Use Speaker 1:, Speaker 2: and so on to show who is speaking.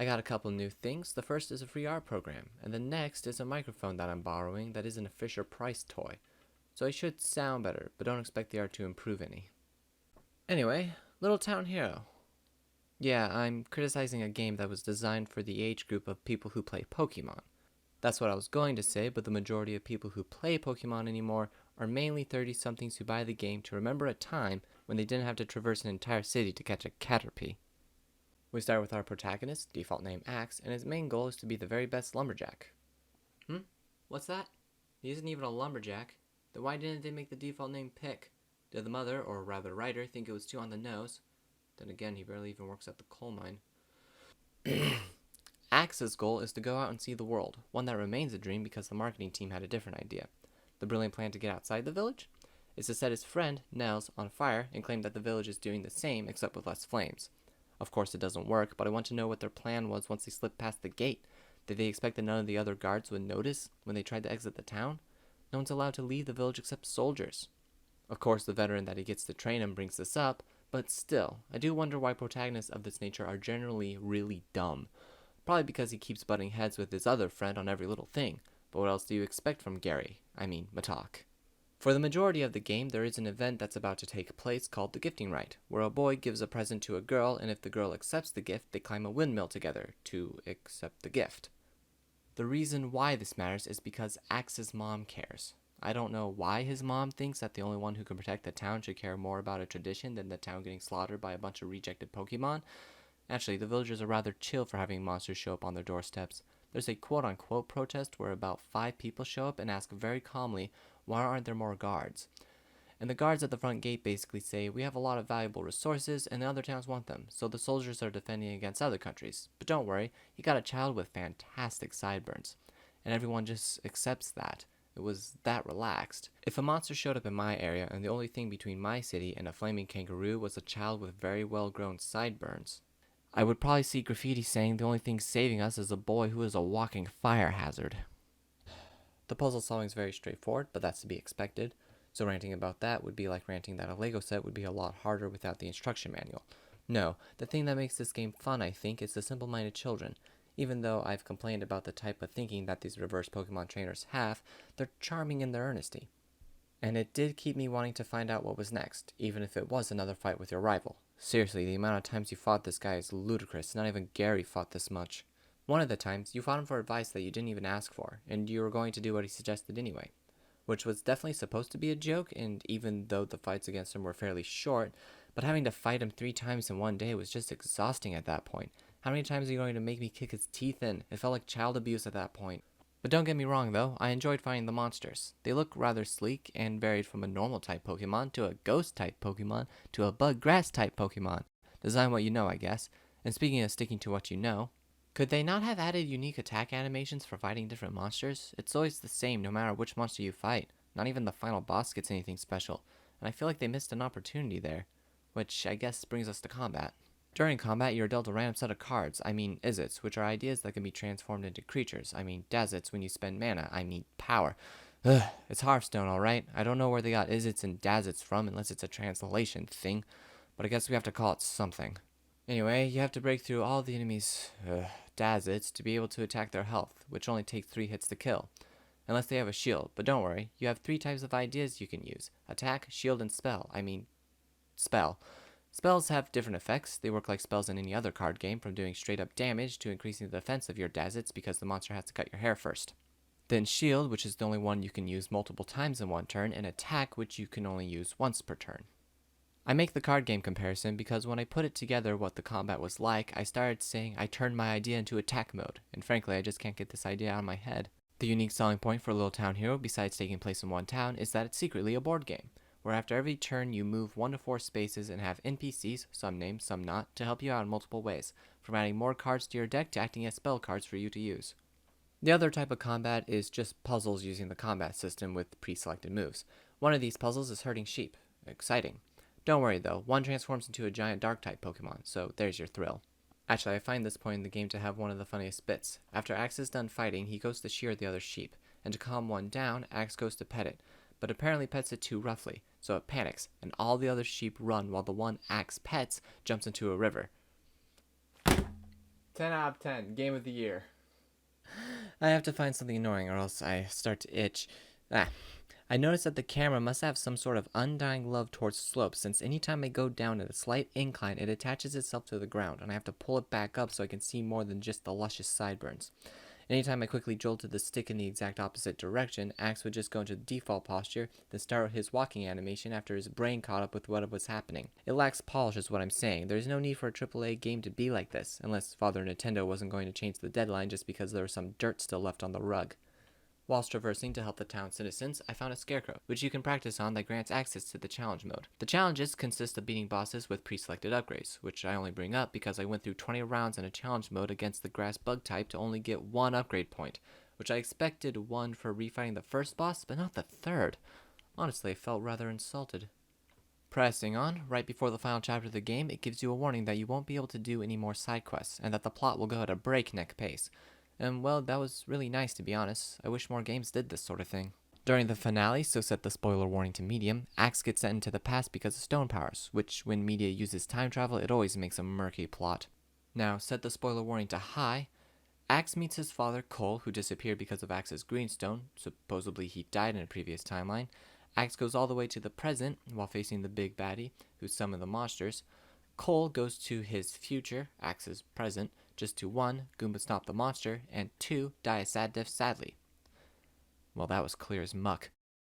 Speaker 1: I got a couple new things. The first is a free art program, and the next is a microphone that I'm borrowing that isn't a Fisher Price toy. So it should sound better, but don't expect the art to improve any. Anyway, Little Town Hero. Yeah, I'm criticizing a game that was designed for the age group of people who play Pokemon. That's what I was going to say, but the majority of people who play Pokemon anymore are mainly 30-somethings who buy the game to remember a time when they didn't have to traverse an entire city to catch a Caterpie. We start with our protagonist, default name Axe, and his main goal is to be the very best lumberjack. What's that? He isn't even a lumberjack. Then why didn't they make the default name Pick? Did the mother, or rather writer, think it was too on the nose? Then again, he barely even works at the coal mine. Axe's goal is to go out and see the world, one that remains a dream because the marketing team had a different idea. The brilliant plan to get outside the village is to set his friend, Nels, on fire and claim that the village is doing the same except with less flames. Of course it doesn't work, but I want to know what their plan was once they slipped past the gate. Did they expect that none of the other guards would notice when they tried to exit the town? No one's allowed to leave the village except soldiers. Of course, the veteran that he gets to train him brings this up, but still, I do wonder why protagonists of this nature are generally really dumb. Probably because he keeps butting heads with his other friend on every little thing. But what else do you expect from Gary? Matak. For the majority of the game, there is an event that's about to take place called the gifting rite, where a boy gives a present to a girl, and if the girl accepts the gift, they climb a windmill together to accept the gift. The reason why this matters is because Axe's mom cares. I don't know why his mom thinks that the only one who can protect the town should care more about a tradition than the town getting slaughtered by a bunch of rejected Pokemon. Actually, the villagers are rather chill for having monsters show up on their doorsteps. There's a quote-unquote protest where about 5 people show up and ask very calmly, why aren't there more guards? And the guards at the front gate basically say, we have a lot of valuable resources and the other towns want them, so the soldiers are defending against other countries. But don't worry, you got a child with fantastic sideburns. And everyone just accepts that. It was that relaxed. If a monster showed up in my area and the only thing between my city and a flaming kangaroo was a child with very well-grown sideburns, I would probably see graffiti saying the only thing saving us is a boy who is a walking fire hazard. The puzzle solving is very straightforward, but that's to be expected. So ranting about that would be like ranting that a Lego set would be a lot harder without the instruction manual. No, the thing that makes this game fun, I think, is the simple-minded children. Even though I've complained about the type of thinking that these reverse Pokemon trainers have, they're charming in their earnesty. And it did keep me wanting to find out what was next, even if it was another fight with your rival. Seriously, the amount of times you fought this guy is ludicrous. Not even Gary fought this much. One of the times, you fought him for advice that you didn't even ask for, and you were going to do what he suggested anyway. Which was definitely supposed to be a joke, and even though the fights against him were fairly short, but having to fight him 3 times in one day was just exhausting at that point. How many times are you going to make me kick his teeth in? It felt like child abuse at that point. But don't get me wrong though, I enjoyed fighting the monsters. They look rather sleek and varied from a normal type Pokemon to a ghost type Pokemon to a bug grass type Pokemon. Design what you know, I guess. And speaking of sticking to what you know, could they not have added unique attack animations for fighting different monsters? It's always the same no matter which monster you fight. Not even the final boss gets anything special. And I feel like they missed an opportunity there. Which I guess brings us to combat. During combat, you're dealt a random set of cards, Izzets, which are ideas that can be transformed into creatures, Dazits when you spend mana, power. Ugh, it's Hearthstone, alright? I don't know where they got Izzets and Dazits from unless it's a translation thing, but I guess we have to call it something. Anyway, you have to break through all the enemies' Dazits to be able to attack their health, which only takes 3 hits to kill. Unless they have a shield, but don't worry, you have 3 types of ideas you can use. Attack, shield, and spell. Spell. Spells have different effects. They work like spells in any other card game, from doing straight up damage to increasing the defense of your Dazits because the monster has to cut your hair first. Then shield, which is the only one you can use multiple times in one turn, and attack, which you can only use once per turn. I make the card game comparison because when I put it together what the combat was like, I started saying I turned my idea into attack mode, and frankly I just can't get this idea out of my head. The unique selling point for Little Town Hero, besides taking place in one town, is that it's secretly a board game, where after every turn you move 1 to 4 spaces and have NPCs, some named, some not, to help you out in multiple ways, from adding more cards to your deck to acting as spell cards for you to use. The other type of combat is just puzzles using the combat system with pre-selected moves. One of these puzzles is herding sheep. Exciting. Don't worry though, one transforms into a giant dark type Pokemon, so there's your thrill. Actually, I find this point in the game to have one of the funniest bits. After Axe is done fighting, he goes to shear the other sheep, and to calm one down, Axe goes to pet it, but apparently pets it too roughly, so it panics, and all the other sheep run while the one Axe pets jumps into a river.
Speaker 2: 10 out of 10. Game of the year.
Speaker 1: I have to find something annoying or else I start to itch. Ah. I noticed that the camera must have some sort of undying love towards slopes, since anytime I go down at a slight incline, it attaches itself to the ground, and I have to pull it back up so I can see more than just the luscious sideburns. Anytime I quickly jolted the stick in the exact opposite direction, Axe would just go into the default posture, then start his walking animation after his brain caught up with what was happening. It lacks polish is what I'm saying. There's no need for a AAA game to be like this, unless Father Nintendo wasn't going to change the deadline just because there was some dirt still left on the rug. Whilst traversing to help the town's citizens, I found a scarecrow, which you can practice on that grants access to the challenge mode. The challenges consist of beating bosses with pre-selected upgrades, which I only bring up because I went through 20 rounds in a challenge mode against the grass bug type to only get one upgrade point, which I expected one for refighting the first boss, but not the third. Honestly, I felt rather insulted. Pressing on, right before the final chapter of the game, it gives you a warning that you won't be able to do any more side quests, and that the plot will go at a breakneck pace. And well, that was really nice to be honest. I wish more games did this sort of thing. During the finale, so set the spoiler warning to medium, Axe gets sent into the past because of stone powers, which when media uses time travel, it always makes a murky plot. Now, set the spoiler warning to high, Axe meets his father, Cole, who disappeared because of Axe's greenstone. Supposedly he died in a previous timeline. Axe goes all the way to the present while facing the big baddie, who summoned the monsters. Cole goes to his future, Axe's present, just to 1. Goomba stomp the monster, and 2. Die a sad death sadly. Well, that was clear as muck.